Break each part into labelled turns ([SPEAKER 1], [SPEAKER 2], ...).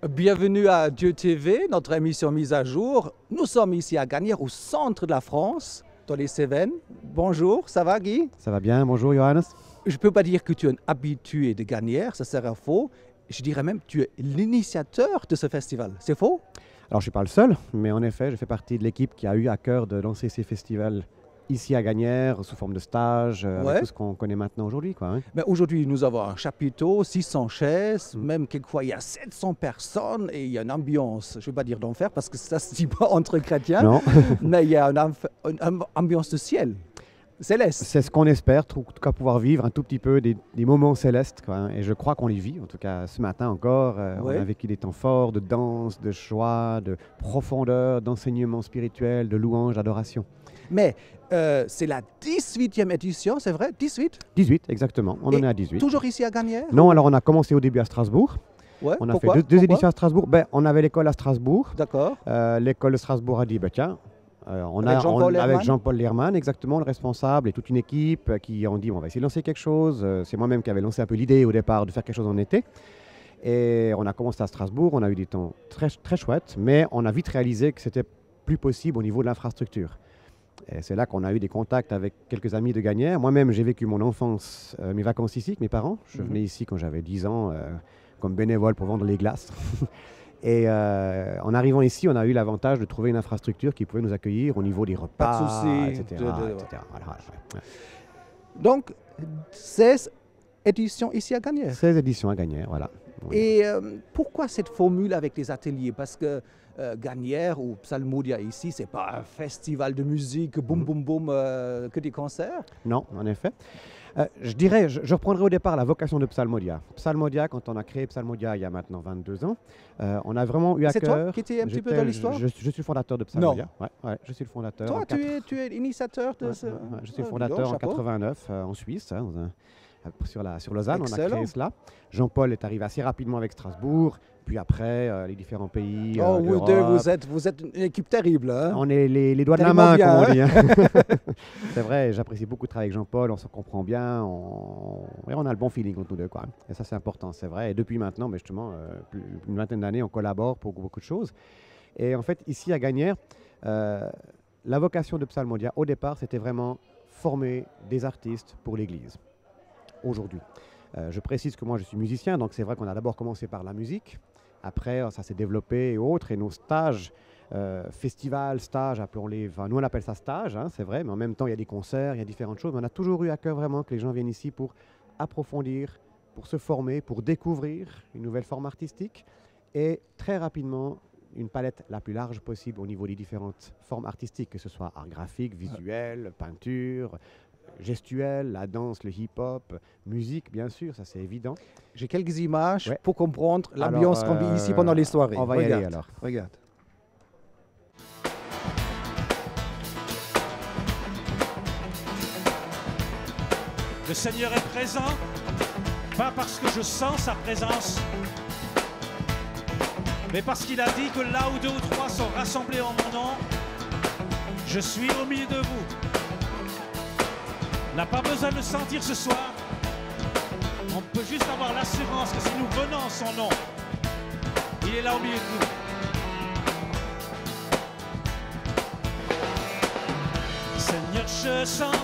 [SPEAKER 1] Bienvenue à Dieu TV, notre émission mise à jour. Nous sommes ici à Gagnères, au centre de la France, dans les Cévennes. Bonjour, ça va Guy?
[SPEAKER 2] Ça va bien, bonjour Johannes.
[SPEAKER 1] Je ne peux pas dire que tu es un habitué de Gagnères, ça serait faux. Je dirais même que tu es l'initiateur de ce festival, c'est faux?
[SPEAKER 2] Alors je ne suis pas le seul, mais en effet, je fais partie de l'équipe qui a eu à cœur de lancer ces festivals ici à Gagnères, sous forme de stage, avec tout ce qu'on connaît maintenant aujourd'hui, quoi, hein.
[SPEAKER 1] Mais aujourd'hui, nous avons un chapiteau, 600 chaises, même quelquefois il y a 700 personnes et il y a une ambiance, je ne vais pas dire d'enfer parce que ça ne se dit pas entre chrétiens,
[SPEAKER 2] Non.
[SPEAKER 1] mais il y a une ambiance de ciel, céleste.
[SPEAKER 2] C'est ce qu'on espère, en tout cas pouvoir vivre un tout petit peu des moments célestes, quoi, hein. Et je crois qu'on les vit, en tout cas ce matin encore. On a vécu des temps forts de danse, de joie, de profondeur, d'enseignement spirituel, de louange, d'adoration.
[SPEAKER 1] Mais c'est la 18e édition, c'est vrai? 18?
[SPEAKER 2] 18, exactement. On en est à 18.
[SPEAKER 1] Toujours ici à Gagnères?
[SPEAKER 2] Non, alors on a commencé au début à Strasbourg.
[SPEAKER 1] Ouais,
[SPEAKER 2] On a
[SPEAKER 1] pourquoi?
[SPEAKER 2] fait deux éditions à Strasbourg. On avait l'école à Strasbourg.
[SPEAKER 1] D'accord.
[SPEAKER 2] L'école de Strasbourg a dit, tiens,
[SPEAKER 1] Avec
[SPEAKER 2] Jean-Paul Lehrmann, exactement, le responsable, et toute une équipe qui ont dit, on va essayer de lancer quelque chose. C'est moi-même qui avais lancé un peu l'idée au départ de faire quelque chose en été. Et on a commencé à Strasbourg, on a eu des temps très, très chouettes, mais on a vite réalisé que c'était plus possible au niveau de l'infrastructure. Et c'est là qu'on a eu des contacts avec quelques amis de Gagnères. Moi-même, j'ai vécu mon enfance, mes vacances ici avec mes parents. Je venais ici quand j'avais 10 ans comme bénévole pour vendre les glaces. Et en arrivant ici, on a eu l'avantage de trouver une infrastructure qui pouvait nous accueillir au niveau des repas,
[SPEAKER 1] Pas de souci,
[SPEAKER 2] etc. Voilà.
[SPEAKER 1] Donc, 16 éditions ici à Gagnères.
[SPEAKER 2] 16 éditions à Gagnères, voilà. Oui.
[SPEAKER 1] Et pourquoi cette formule avec les ateliers? Parce que Gagnères ou Psalmodia ici, c'est pas un festival de musique, boum boum boum, que des concerts.
[SPEAKER 2] Non, en effet. Je dirais, je reprendrai au départ la vocation de Psalmodia. Psalmodia, quand on a créé Psalmodia il y a maintenant 22 ans, on a vraiment eu à cœur...
[SPEAKER 1] C'est toi qui étais un petit peu dans l'histoire?
[SPEAKER 2] Je suis le fondateur de Psalmodia. Ouais, je suis le fondateur.
[SPEAKER 1] Toi, tu es l'initiateur de ce...
[SPEAKER 2] Je suis le fondateur en 89 en Suisse, hein, sur Lausanne.
[SPEAKER 1] Excellent.
[SPEAKER 2] On a créé cela. Jean-Paul est arrivé assez rapidement avec Strasbourg, puis après les différents pays.
[SPEAKER 1] Vous deux, vous êtes une équipe terrible. Hein?
[SPEAKER 2] On est les doigts de la
[SPEAKER 1] Tellement
[SPEAKER 2] main,
[SPEAKER 1] bien,
[SPEAKER 2] comme on dit. Hein. C'est vrai, j'apprécie beaucoup de travailler avec Jean-Paul, on se comprend bien, on a le bon feeling entre nous deux, quoi. Et ça, c'est important, c'est vrai. Et depuis maintenant, justement, une vingtaine d'années, on collabore pour beaucoup de choses. Et en fait, ici à Gagnères, la vocation de Psalmodia, au départ, c'était vraiment former des artistes pour l'Église. Aujourd'hui. Je précise que moi je suis musicien, donc c'est vrai qu'on a d'abord commencé par la musique. Après, ça s'est développé et autres. Et nos stages, festivals, stages, appelons-les, enfin, nous on appelle ça stage, hein, c'est vrai, mais en même temps il y a des concerts, il y a différentes choses. Mais on a toujours eu à cœur vraiment que les gens viennent ici pour approfondir, pour se former, pour découvrir une nouvelle forme artistique et très rapidement une palette la plus large possible au niveau des différentes formes artistiques, que ce soit art graphique, visuel, peinture, gestuelle, la danse, le hip-hop, musique, bien sûr, ça c'est évident.
[SPEAKER 1] J'ai quelques images pour comprendre l'ambiance qu'on vit ici pendant les soirées.
[SPEAKER 2] On va y aller alors.
[SPEAKER 1] Regarde.
[SPEAKER 3] Le Seigneur est présent, pas parce que je sens sa présence, mais parce qu'il a dit que là où 2 ou 3 sont rassemblés en mon nom, je suis au milieu de vous. On n'a pas besoin de le sentir ce soir. On peut juste avoir l'assurance que si nous venons en son nom, il est là au milieu de nous. Seigneur, je sens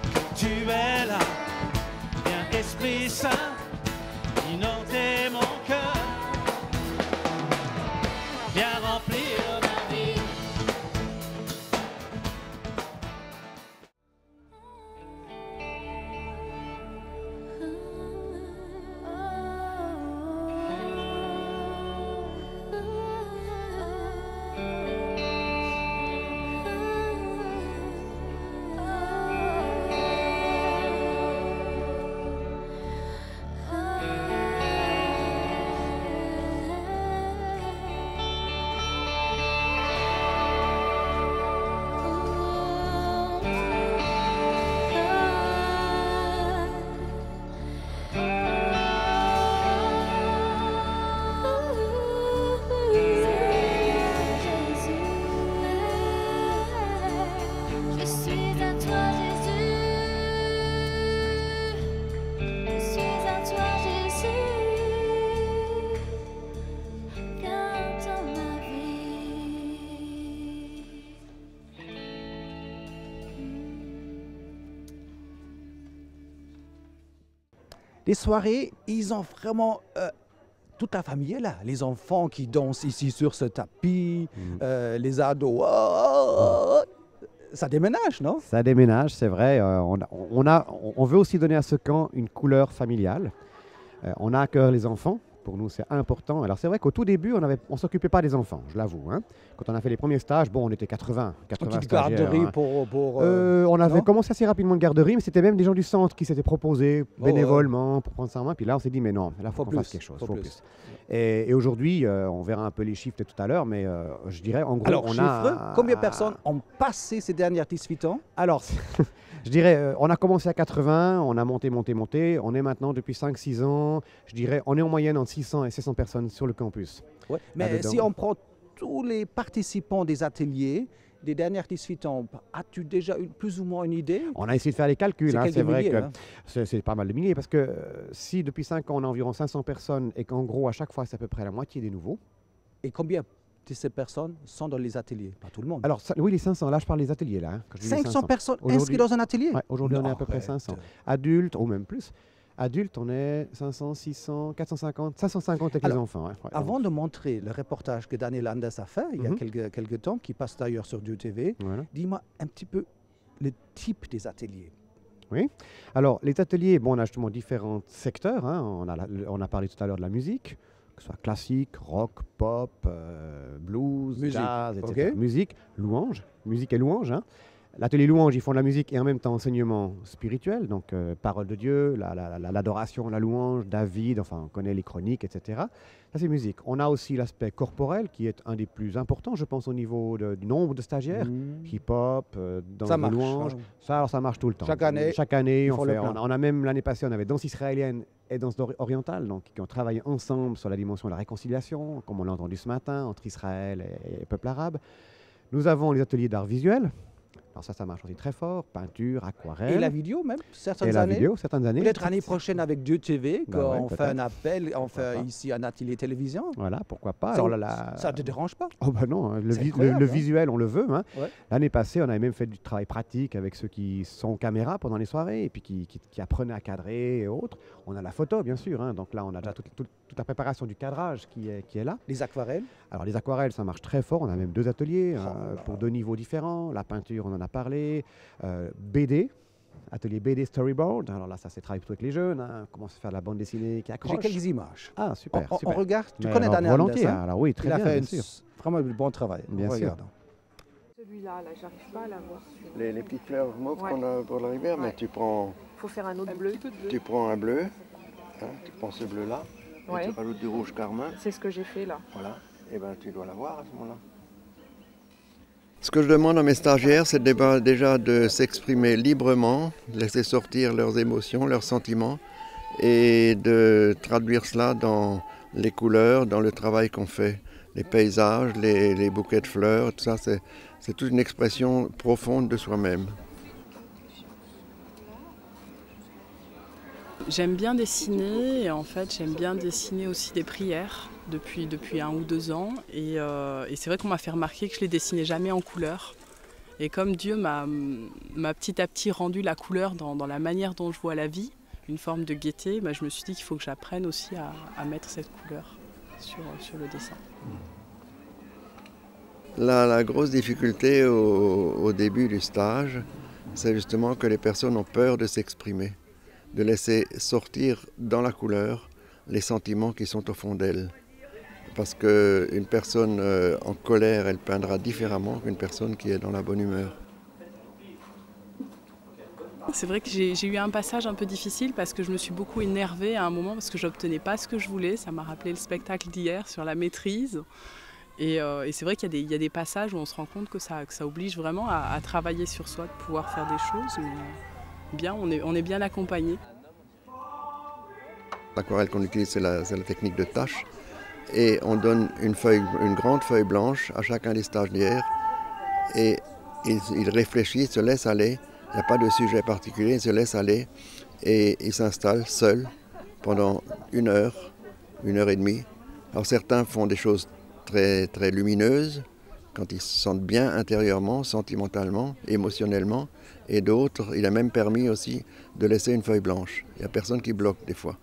[SPEAKER 3] que tu es là. Viens, Esprit Saint, inonder mon cœur. Viens remplir ma vie.
[SPEAKER 1] Les soirées, ils ont vraiment... toute la famille est là. Les enfants qui dansent ici sur ce tapis, les ados. Ça déménage, non?
[SPEAKER 2] Ça déménage, c'est vrai. On veut aussi donner à ce camp une couleur familiale. On a à cœur les enfants. Pour nous, c'est important. Alors, c'est vrai qu'au tout début, on ne s'occupait pas des enfants, je l'avoue. Hein. Quand on a fait les premiers stages, bon, on était 80
[SPEAKER 1] Petite
[SPEAKER 2] stagiaires.
[SPEAKER 1] garderie
[SPEAKER 2] Hein.
[SPEAKER 1] pour
[SPEAKER 2] on avait
[SPEAKER 1] non
[SPEAKER 2] commencé assez rapidement une garderie, mais c'était même des gens du centre qui s'étaient proposés bénévolement pour prendre ça en main. Puis là, on s'est dit, mais non, là, il faut qu'on fasse quelque chose. Faut plus. Et aujourd'hui, on verra un peu les chiffres tout à l'heure, mais je dirais, en gros,
[SPEAKER 1] Alors,
[SPEAKER 2] on
[SPEAKER 1] combien de personnes ont passé ces dernières 18 ans?
[SPEAKER 2] Alors, je dirais, on a commencé à 80, on a monté. On est maintenant, depuis 5-6 ans, je dirais, on est en moyenne entre 600 et 700 personnes sur le campus.
[SPEAKER 1] Ouais. Mais si on prend tous les participants des ateliers des dernières 18 ans, as-tu déjà plus ou moins une idée?
[SPEAKER 2] On a essayé de faire les calculs. C'est vrai
[SPEAKER 1] milliers,
[SPEAKER 2] que c'est pas mal de milliers, parce que si depuis 5 ans, on a environ 500 personnes et qu'en gros, à chaque fois, c'est à peu près la moitié des nouveaux.
[SPEAKER 1] Et combien de ces personnes sont dans les ateliers? Pas tout le monde.
[SPEAKER 2] Alors, oui, les 500, là, je parle des ateliers. Là, hein, quand je dis
[SPEAKER 1] 500 personnes inscrites dans un atelier?
[SPEAKER 2] Ouais, aujourd'hui, on est à peu près 500. Adultes, ou même plus. Adultes, on est 500, 600, 450, 550 avec les enfants. Ouais.
[SPEAKER 1] Avant de montrer le reportage que Daniel Anders a fait il y a quelques temps, qui passe d'ailleurs sur Dieu TV, dis-moi un petit peu le type des ateliers.
[SPEAKER 2] Oui. Alors, les ateliers, bon, on a justement différents secteurs. Hein. On a parlé tout à l'heure de la musique, que ce soit classique, rock, pop, blues, jazz, etc.
[SPEAKER 1] Okay.
[SPEAKER 2] Musique, louange, musique et louange. Hein. L'atelier louange, ils font de la musique et en même temps enseignement spirituel, donc parole de Dieu, l'adoration, la louange, David, enfin on connaît les chroniques, etc. Ça c'est musique. On a aussi l'aspect corporel qui est un des plus importants, je pense, au niveau du nombre de stagiaires. Hip-hop, dans la louange, ça marche tout le temps. Chaque année, on a même l'année passée, on avait danse israélienne et danse orientale, donc qui ont travaillé ensemble sur la dimension de la réconciliation, comme on l'a entendu ce matin, entre Israël et peuple arabe. Nous avons les ateliers d'art visuel. Alors ça marche aussi très fort, peinture, aquarelle.
[SPEAKER 1] Et la vidéo même, certaines années. Peut-être l'année prochaine avec Dieu TV, quand on fait un appel, on fait ici un atelier télévision.
[SPEAKER 2] Voilà, pourquoi pas.
[SPEAKER 1] Ça ne te dérange pas?
[SPEAKER 2] Oh ben non, le visuel, on le veut. Hein. Ouais. L'année passée, on avait même fait du travail pratique avec ceux qui sont caméra pendant les soirées et puis qui apprenaient à cadrer et autres. On a la photo, bien sûr. Hein. Donc là, on a déjà toute la préparation du cadrage qui est là.
[SPEAKER 1] Les aquarelles?
[SPEAKER 2] Alors les aquarelles, ça marche très fort. On a même 2 ateliers pour 2 niveaux différents. La peinture, on en a parlé. BD, atelier BD storyboard. Alors là, ça c'est travail plutôt avec les jeunes. Hein. On commence à faire de la bande dessinée qui accroche.
[SPEAKER 1] J'ai quelques images.
[SPEAKER 2] Ah, super.
[SPEAKER 1] On regarde. Tu connais Daniel
[SPEAKER 2] volontiers.
[SPEAKER 1] Anders, hein?
[SPEAKER 2] Alors oui, très bien.
[SPEAKER 1] Il a fait vraiment un bon travail.
[SPEAKER 2] Bien sûr.
[SPEAKER 4] Celui-là, j'arrive pas à l'avoir.
[SPEAKER 5] Les petites fleurs mauves qu'on a pour la rivière, mais tu prends...
[SPEAKER 4] Il faut faire un autre bleu.
[SPEAKER 5] Tu prends un bleu, hein, tu prends ce bleu-là, et tu rajoutes du rouge carmin.
[SPEAKER 4] C'est ce que j'ai fait là.
[SPEAKER 5] Voilà, et bien tu dois l'avoir à ce moment-là. Ce que je demande à mes stagiaires, c'est déjà de s'exprimer librement, de laisser sortir leurs émotions, leurs sentiments, et de traduire cela dans les couleurs, dans le travail qu'on fait. Les paysages, les bouquets de fleurs, tout ça, c'est toute une expression profonde de soi-même.
[SPEAKER 6] J'aime bien dessiner et en fait j'aime bien dessiner aussi des prières depuis 1 ou 2 ans et c'est vrai qu'on m'a fait remarquer que je les dessinais jamais en couleur et comme Dieu m'a petit à petit rendu la couleur dans la manière dont je vois la vie, une forme de gaieté, je me suis dit qu'il faut que j'apprenne aussi à mettre cette couleur sur le dessin.
[SPEAKER 5] La grosse difficulté au début du stage, c'est justement que les personnes ont peur de s'exprimer, de laisser sortir dans la couleur les sentiments qui sont au fond d'elles. Parce qu'une personne en colère, elle peindra différemment qu'une personne qui est dans la bonne humeur.
[SPEAKER 6] C'est vrai que j'ai eu un passage un peu difficile parce que je me suis beaucoup énervée à un moment parce que je n'obtenais pas ce que je voulais. Ça m'a rappelé le spectacle d'hier sur la maîtrise. Et c'est vrai qu'il y a des passages où on se rend compte que ça oblige vraiment à travailler sur soi, de pouvoir faire des choses. Mais bien, on est bien accompagné.
[SPEAKER 5] L'aquarelle qu'on utilise, c'est la technique de tâche. Et on donne une grande feuille blanche à chacun des stagiaires. Et il réfléchit, se laisse aller. Il n'y a pas de sujet particulier, il se laisse aller. Et il s'installe seul pendant 1 heure, 1 heure et demie. Alors certains font des choses très, très lumineuses, quand ils se sentent bien intérieurement, sentimentalement, émotionnellement. et d'autres, il a même permis aussi de laisser une feuille blanche. Il n'y a personne qui bloque des fois.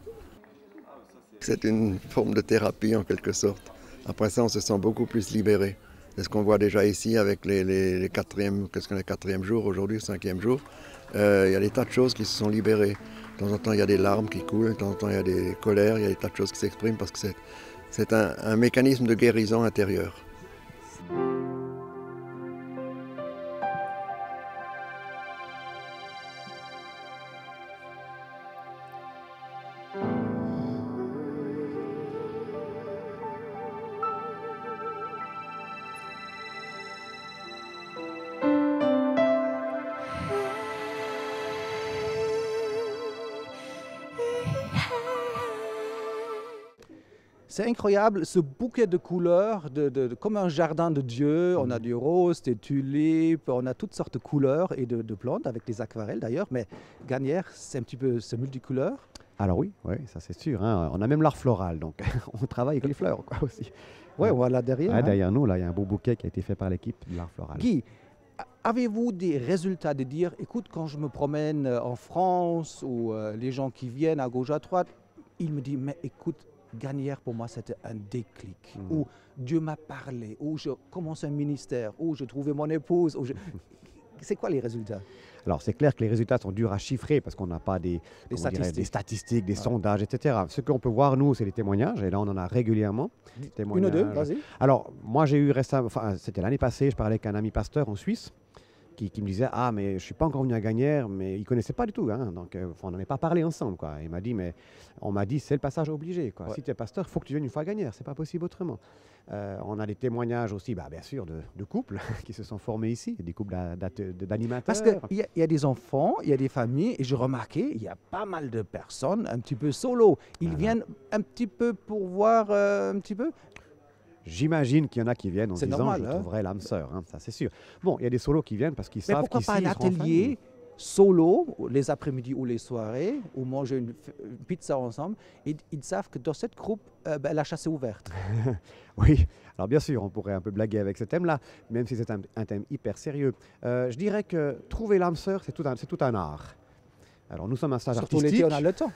[SPEAKER 5] C'est une forme de thérapie en quelque sorte. Après ça, on se sent beaucoup plus libéré. C'est ce qu'on voit déjà ici avec les quatrième jours aujourd'hui, 5e jour. Il y a des tas de choses qui se sont libérées. De temps en temps, il y a des larmes qui coulent, de temps en temps, il y a des colères, il y a des tas de choses qui s'expriment parce que c'est un mécanisme de guérison intérieure.
[SPEAKER 1] C'est incroyable, ce bouquet de couleurs, comme un jardin de Dieu. On a du rose, des tulipes, on a toutes sortes de couleurs et de plantes, avec des aquarelles d'ailleurs. Mais Gagnères, c'est un petit peu multicouleur.
[SPEAKER 2] Alors oui, ça c'est sûr, hein. On a même l'art floral, donc on travaille avec les fleurs quoi, aussi.
[SPEAKER 1] Oui, voilà derrière.
[SPEAKER 2] Ouais, derrière nous, là, il y a un beau bouquet qui a été fait par l'équipe de l'art floral.
[SPEAKER 1] Guy, avez-vous des résultats de dire, écoute, quand je me promène en France ou les gens qui viennent à gauche, à droite, ils me disent, mais écoute, Gagnères, pour moi, c'était un déclic. Où Dieu m'a parlé, où je commence un ministère, où je trouvais mon épouse. C'est quoi les résultats?
[SPEAKER 2] Alors, c'est clair que les résultats sont durs à chiffrer parce qu'on n'a pas des statistiques, des sondages, etc. Ce qu'on peut voir, nous, c'est les témoignages. Et là, on en a régulièrement.
[SPEAKER 1] Une ou deux, vas-y.
[SPEAKER 2] Alors, moi, j'ai eu récemment, c'était l'année passée, je parlais avec un ami pasteur en Suisse qui me disait « Ah, mais je ne suis pas encore venu à Gagnères », mais il ne connaissait pas du tout. Hein, donc, on n'en avait pas parlé ensemble. Quoi. Il m'a dit « Mais on m'a dit, c'est le passage obligé. Quoi. Ouais. Si tu es pasteur, il faut que tu viennes une fois à Gagnères. Ce n'est pas possible autrement. » On a des témoignages aussi, bien sûr, de couples qui se sont formés ici, des couples d'animateurs.
[SPEAKER 1] Parce qu'il y a des enfants, il y a des familles, et j'ai remarqué, il y a pas mal de personnes un petit peu solo. Ils viennent un petit peu pour voir un petit peu.
[SPEAKER 2] J'imagine qu'il y en a qui viennent en disant
[SPEAKER 1] normal,
[SPEAKER 2] je trouverai l'âme sœur, hein, ça c'est sûr. Bon, il y a des solos qui viennent parce qu'ils savent qu'ici,
[SPEAKER 1] pourquoi pas un atelier solo, les après-midi ou les soirées, où manger une pizza ensemble, et ils savent que dans cette groupe, la chasse est ouverte.
[SPEAKER 2] Oui, alors bien sûr, on pourrait un peu blaguer avec ce thème-là, même si c'est un thème hyper sérieux. Je dirais que trouver l'âme sœur, c'est tout un art. Alors nous sommes un stage artistique.
[SPEAKER 1] Surtout l'été, on a le temps.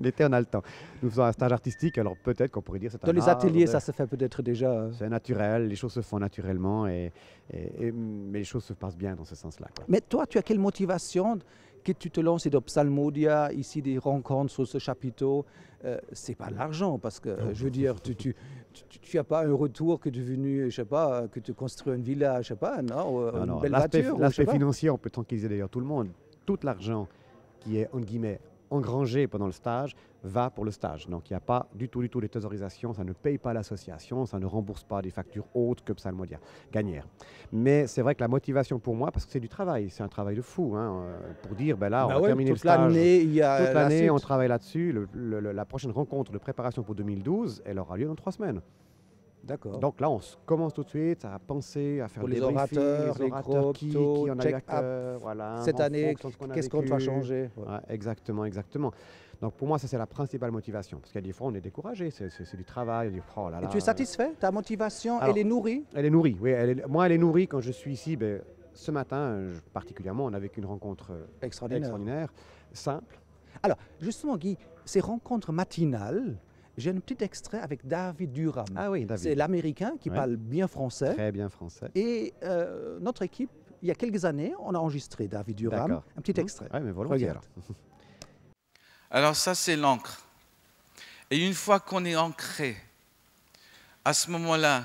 [SPEAKER 2] L'été, on a le temps. Nous faisons un stage artistique, alors peut-être qu'on pourrait dire c'est un art.
[SPEAKER 1] Dans les ateliers, ça se fait peut-être déjà.
[SPEAKER 2] C'est naturel, les choses se font naturellement, mais les choses se passent bien dans ce sens-là.
[SPEAKER 1] Mais toi, tu as quelle motivation que tu te lances dans Psalmodia, ici des rencontres sur ce chapiteau? C'est pas l'argent, parce que je veux dire, tu n'as pas un retour que tu es venu, je sais pas, que tu construis une villa, je sais pas, non, une belle voiture.
[SPEAKER 2] L'aspect financier, on peut tranquilliser d'ailleurs tout le monde. Tout l'argent qui est, entre guillemets, engrangé pendant le stage va pour le stage. Donc, il n'y a pas du tout les thésaurisations, ça ne paye pas l'association, ça ne rembourse pas des factures autres que Psalmodia, Gagnères. Mais c'est vrai que la motivation pour moi, parce que c'est du travail, c'est un travail de fou, hein, pour dire, ben là, on va terminer le stage. Toute l'année, on travaille là-dessus. La prochaine rencontre de préparation pour 2012, elle aura lieu dans 3 semaines.
[SPEAKER 1] D'accord.
[SPEAKER 2] Donc là, on commence tout de suite à penser, à faire
[SPEAKER 1] pour
[SPEAKER 2] des
[SPEAKER 1] les orateurs,
[SPEAKER 2] qui en a eu à cœur, voilà,
[SPEAKER 1] cette année, qu'est-ce qu'on doit changer.
[SPEAKER 2] Ouais, exactement. Donc pour moi, ça c'est la principale motivation. Parce qu'il y a des fois, on est découragé, c'est du travail. On dit, oh là là,
[SPEAKER 1] et tu es satisfait? Ta motivation,
[SPEAKER 2] alors,
[SPEAKER 1] elle est nourrie?
[SPEAKER 2] Elle est nourrie, oui. Moi, elle est nourrie quand je suis ici. Ben, ce matin, particulièrement, on a vécu une rencontre extraordinaire, simple.
[SPEAKER 1] Alors, justement, Guy, ces rencontres matinales, j'ai un petit extrait avec David Durham.
[SPEAKER 2] Ah oui, David.
[SPEAKER 1] C'est l'Américain qui parle bien français.
[SPEAKER 2] Très bien français.
[SPEAKER 1] Et notre équipe, il y a quelques années, on a enregistré David Durham. Un petit extrait.
[SPEAKER 2] Oui, mais volontiers.
[SPEAKER 7] Alors ça, c'est l'encre. Et une fois qu'on est ancré, à ce moment-là,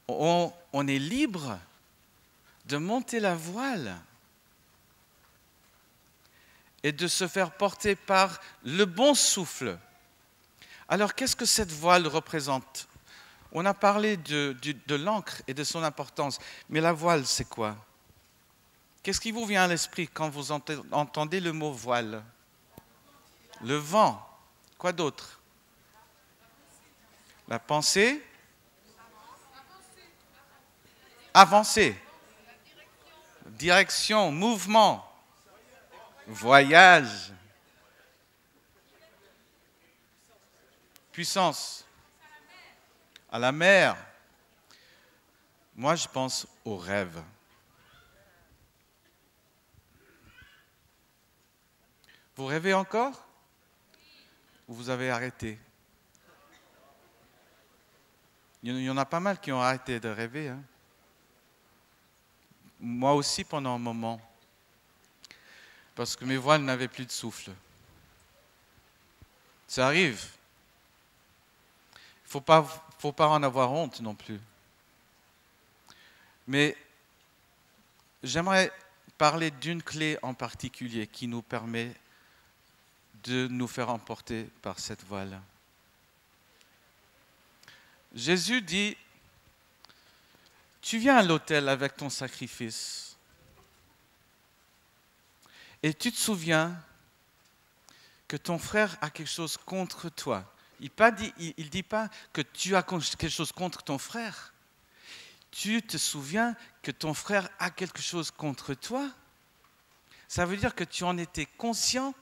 [SPEAKER 7] on est libre de monter la voile et de se faire porter par le bon souffle. Alors, qu'est-ce que cette voile représente? On a parlé de l'encre et de son importance, mais la voile, c'est quoi? Qu'est-ce qui vous vient à l'esprit quand vous entendez le mot voile? Le vent. Quoi d'autre? La pensée? Avancer. Direction, mouvement, voyage. Puissance, à la mer. Moi, je pense au rêve. Vous rêvez encore? Ou vous avez arrêté? Il y en a pas mal qui ont arrêté de rêver. Hein. Moi aussi pendant un moment. Parce que mes voiles n'avaient plus de souffle. Ça arrive. Il ne faut pas en avoir honte non plus. Mais j'aimerais parler d'une clé en particulier qui nous permet de nous faire emporter par cette voile. Jésus dit, tu viens à l'autel avec ton sacrifice et tu te souviens que ton frère a quelque chose contre toi. Il ne dit pas que tu as quelque chose contre ton frère. Tu te souviens que ton frère a quelque chose contre toi. Ça veut dire que tu en étais conscient,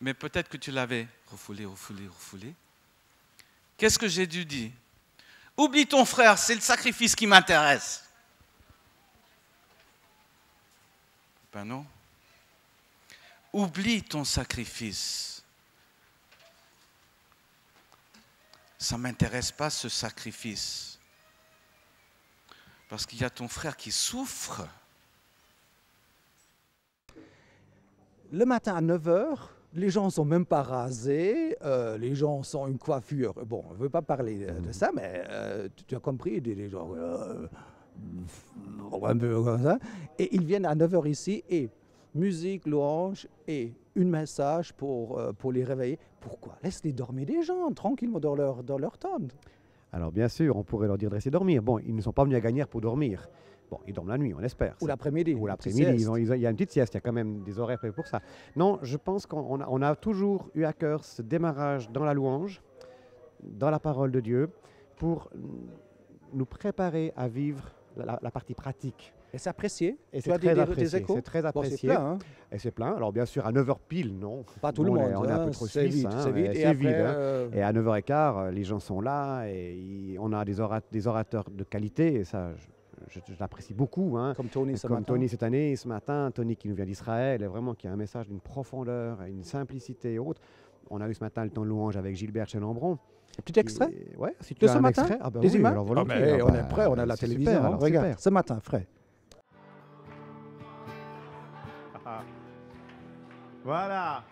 [SPEAKER 7] mais peut-être que tu l'avais refoulé. Qu'est-ce que Jésus dit? Oublie ton frère, c'est le sacrifice qui m'intéresse. Ben non. Oublie ton sacrifice. Ça ne m'intéresse pas ce sacrifice. Parce qu'il y a ton frère qui souffre.
[SPEAKER 1] Le matin à 9 h, les gens ne sont même pas rasés, les gens sont une coiffure. Bon, on ne veut pas parler de ça, mais tu as compris, des gens un peu comme ça. Et ils viennent à 9 h ici et musique, louange et un message pour les réveiller. Pourquoi? Laisse-les dormir des gens tranquillement dans leur tente.
[SPEAKER 2] Alors bien sûr, on pourrait leur dire de rester dormir. Bon, ils ne sont pas venus à Gagnères pour dormir. Bon, ils dorment la nuit, on espère.
[SPEAKER 1] Ou l'après-midi.
[SPEAKER 2] Ou l'après-midi, il y a une petite sieste, il y a quand même des horaires prévus pour ça. Non, je pense qu'on a toujours eu à cœur ce démarrage dans la louange, dans la parole de Dieu, pour nous préparer à vivre la partie pratique.
[SPEAKER 1] Et c'est apprécié.
[SPEAKER 2] Et c'est très apprécié.
[SPEAKER 1] C'est
[SPEAKER 2] très apprécié.
[SPEAKER 1] Bon, plein, hein.
[SPEAKER 2] Et c'est plein. Alors bien sûr, à 9 h pile, non.
[SPEAKER 1] Pas tout le monde.
[SPEAKER 2] On est un peu trop
[SPEAKER 1] c'est
[SPEAKER 2] suisse.
[SPEAKER 1] vite,
[SPEAKER 2] Hein,
[SPEAKER 1] c'est vite.
[SPEAKER 2] c'est
[SPEAKER 1] Et après,
[SPEAKER 2] vide. Hein. Et à 9 h 15, les gens sont là et on a des orateurs de qualité. Et ça, je l'apprécie beaucoup. Hein.
[SPEAKER 1] Comme Tony
[SPEAKER 2] Tony cette année, ce matin. Tony qui nous vient d'Israël, et vraiment qui a un message d'une profondeur, une simplicité et autres. On a eu ce matin le temps de louange avec Gilbert Chez-Lambron.
[SPEAKER 1] Un petit extrait
[SPEAKER 2] Ouais, si tu
[SPEAKER 1] de
[SPEAKER 2] as
[SPEAKER 1] ce
[SPEAKER 2] un
[SPEAKER 1] matin
[SPEAKER 2] extrait, ah bah
[SPEAKER 1] des
[SPEAKER 2] oui,
[SPEAKER 1] images
[SPEAKER 2] alors volontiers.
[SPEAKER 1] mais
[SPEAKER 2] Ah
[SPEAKER 1] on
[SPEAKER 2] bah,
[SPEAKER 1] est prêt, on a la
[SPEAKER 2] c'est
[SPEAKER 1] télévision.
[SPEAKER 2] super,
[SPEAKER 1] Hein.
[SPEAKER 2] alors,
[SPEAKER 1] Regarde,
[SPEAKER 2] super.
[SPEAKER 1] ce matin, frais.
[SPEAKER 2] Voilà.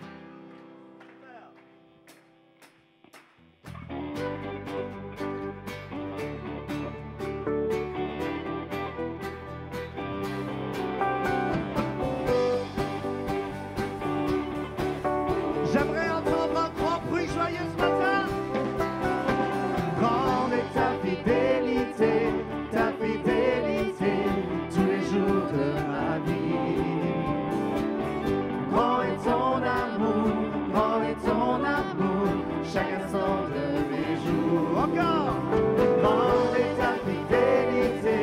[SPEAKER 8] J'aimerais entendre un grand bruit joyeux ce matin. Grande est ta fidélité, tous les jours de ma vie. Grand est ton amour, chaque instant de mes jours. Encore. Grande est ta fidélité,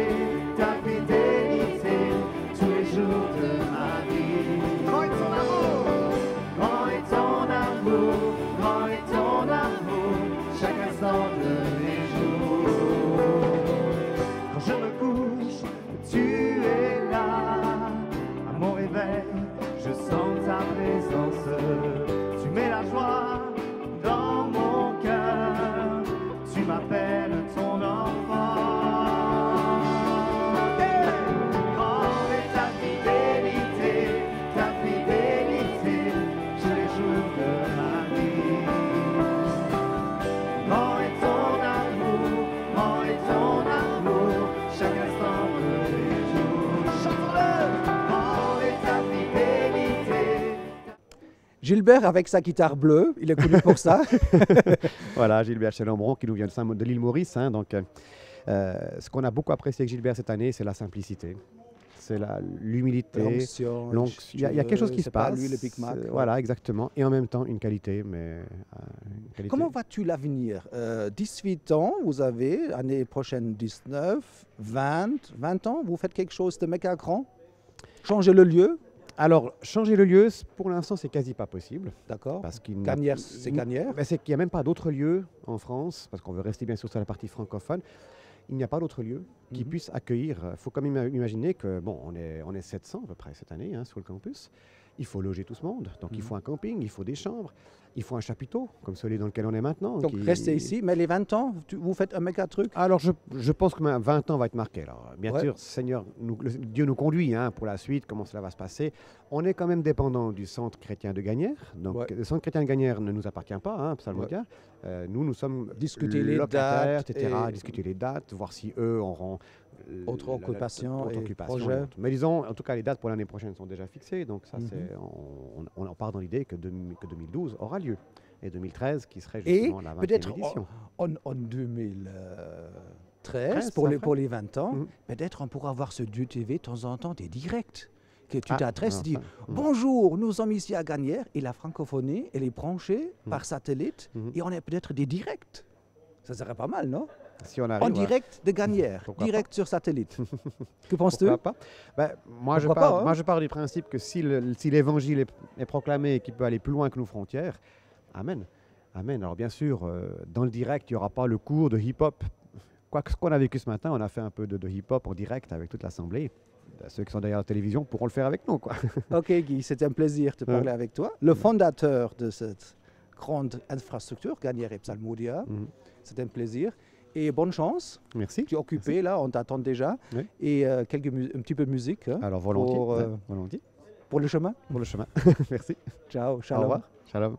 [SPEAKER 8] tous les jours de ma vie. Grand est ton amour. Grand est ton amour, chaque instant de mes jours. Quand je me couche, tu es là. À mon réveil, je sens ta présence. Tu mets la joie dans mon cœur. Tu m'appelles ton enfant. Grande est ta fidélité, tous les jours de ma vie. Grand est ton amour, chaque instant de mes jours. Chantons-le! Grande est ta fidélité.
[SPEAKER 1] Gilbert avec sa guitare bleue, il est connu pour ça.
[SPEAKER 2] Voilà, Gilbert Chez-Lambron qui nous vient de l'île Maurice. Hein, donc, ce qu'on a beaucoup apprécié avec Gilbert cette année, c'est la simplicité. C'est l'humilité.
[SPEAKER 1] L'onction.
[SPEAKER 2] Il y a quelque chose qui se passe.
[SPEAKER 1] Pas lui, le Big Mac.
[SPEAKER 2] Voilà, exactement. Et en même temps, une qualité. Mais, une qualité.
[SPEAKER 1] Comment vas-tu l'avenir 18 ans, vous avez, année prochaine 19, 20 ans, vous faites quelque chose de méga grand? Changer le lieu?
[SPEAKER 2] Alors, changer le lieu, pour l'instant, c'est quasi pas possible.
[SPEAKER 1] D'accord.
[SPEAKER 2] Parce qu'il
[SPEAKER 1] Gagnères, c'est Gagnères.
[SPEAKER 2] C'est qu'il n'y a même pas d'autres lieux en France, parce qu'on veut rester bien sûr sur la partie francophone. Il n'y a pas d'autres lieux qui puissent accueillir. Il faut quand même imaginer que, bon, on est 700 à peu près cette année sur le campus. il faut loger tout ce monde. Donc il
[SPEAKER 1] Mhm.
[SPEAKER 2] faut un camping, il faut des chambres, il faut un chapiteau, comme celui dans lequel on est maintenant.
[SPEAKER 1] Donc restez ici, mais les 20 ans, vous faites un méga truc.
[SPEAKER 2] Alors je pense que 20 ans va être marqué. Alors, bien
[SPEAKER 1] Ouais.
[SPEAKER 2] sûr, Seigneur, Dieu nous conduit hein, pour la suite, comment cela va se passer. On est quand même dépendant du centre chrétien de Gagnères. Donc
[SPEAKER 1] Ouais.
[SPEAKER 2] le centre chrétien de Gagnères ne nous appartient pas, hein, Psalmodia. Nous sommes
[SPEAKER 1] Discuter les
[SPEAKER 2] locataires,
[SPEAKER 1] dates
[SPEAKER 2] etc.
[SPEAKER 1] et-
[SPEAKER 2] Discuter les dates, voir si eux auront
[SPEAKER 1] Autre occupation
[SPEAKER 2] autre
[SPEAKER 1] et
[SPEAKER 2] occupation
[SPEAKER 1] projet.
[SPEAKER 2] autre. Mais disons, en tout cas, les dates pour l'année prochaine sont déjà fixées. Donc ça,
[SPEAKER 1] Mhm.
[SPEAKER 2] on en part dans l'idée que 2012 aura lieu. Et 2013 qui serait
[SPEAKER 1] Et
[SPEAKER 2] justement la 20e
[SPEAKER 1] peut-être
[SPEAKER 2] édition.
[SPEAKER 1] en 2013,
[SPEAKER 2] 13,
[SPEAKER 1] pour
[SPEAKER 2] ça
[SPEAKER 1] les,
[SPEAKER 2] ferait.
[SPEAKER 1] pour les 20 ans,
[SPEAKER 2] Mhm.
[SPEAKER 1] peut-être on pourra voir ce Dieu TV de temps en temps, des directs. Que tu
[SPEAKER 2] Ah,
[SPEAKER 1] t'adresses,
[SPEAKER 2] enfin,
[SPEAKER 1] dis bonjour, nous sommes ici à Gagnères et la francophonie, elle est branchée par satellite
[SPEAKER 2] Mhm.
[SPEAKER 1] et on a peut-être des directs. Ça serait pas mal, non?
[SPEAKER 2] Si on
[SPEAKER 1] En
[SPEAKER 2] arrive, ouais.
[SPEAKER 1] direct de Gagnères,
[SPEAKER 2] Pourquoi
[SPEAKER 1] direct sur satellite. Que penses-tu?
[SPEAKER 2] Pourquoi pas Ben, moi,
[SPEAKER 1] Pourquoi pas, hein?
[SPEAKER 2] moi, je pars du principe que si l'évangile est proclamé et qu'il peut aller plus loin que nos frontières, amen. Amen. Alors bien sûr, dans le direct, il n'y aura pas le cours de hip-hop. Quoique ce qu'on a vécu ce matin, on a fait un peu de hip-hop en direct avec toute l'Assemblée. Ceux qui sont derrière la télévision pourront le faire avec nous, quoi.
[SPEAKER 1] Ok Guy, c'était un plaisir de parler avec toi. Le fondateur de cette grande infrastructure, Gagnères et Psalmodia,
[SPEAKER 2] Mhm.
[SPEAKER 1] c'était un plaisir. Et bonne chance.
[SPEAKER 2] Merci.
[SPEAKER 1] Tu es occupé là, on t'attend déjà.
[SPEAKER 2] Oui.
[SPEAKER 1] Et un petit peu de musique hein,
[SPEAKER 2] Alors volontiers.
[SPEAKER 1] Pour,
[SPEAKER 2] ouais, volontiers.
[SPEAKER 1] pour le chemin.
[SPEAKER 2] Pour le chemin. Merci.
[SPEAKER 1] Ciao,
[SPEAKER 2] Au
[SPEAKER 1] shalom.
[SPEAKER 2] revoir. Shalom.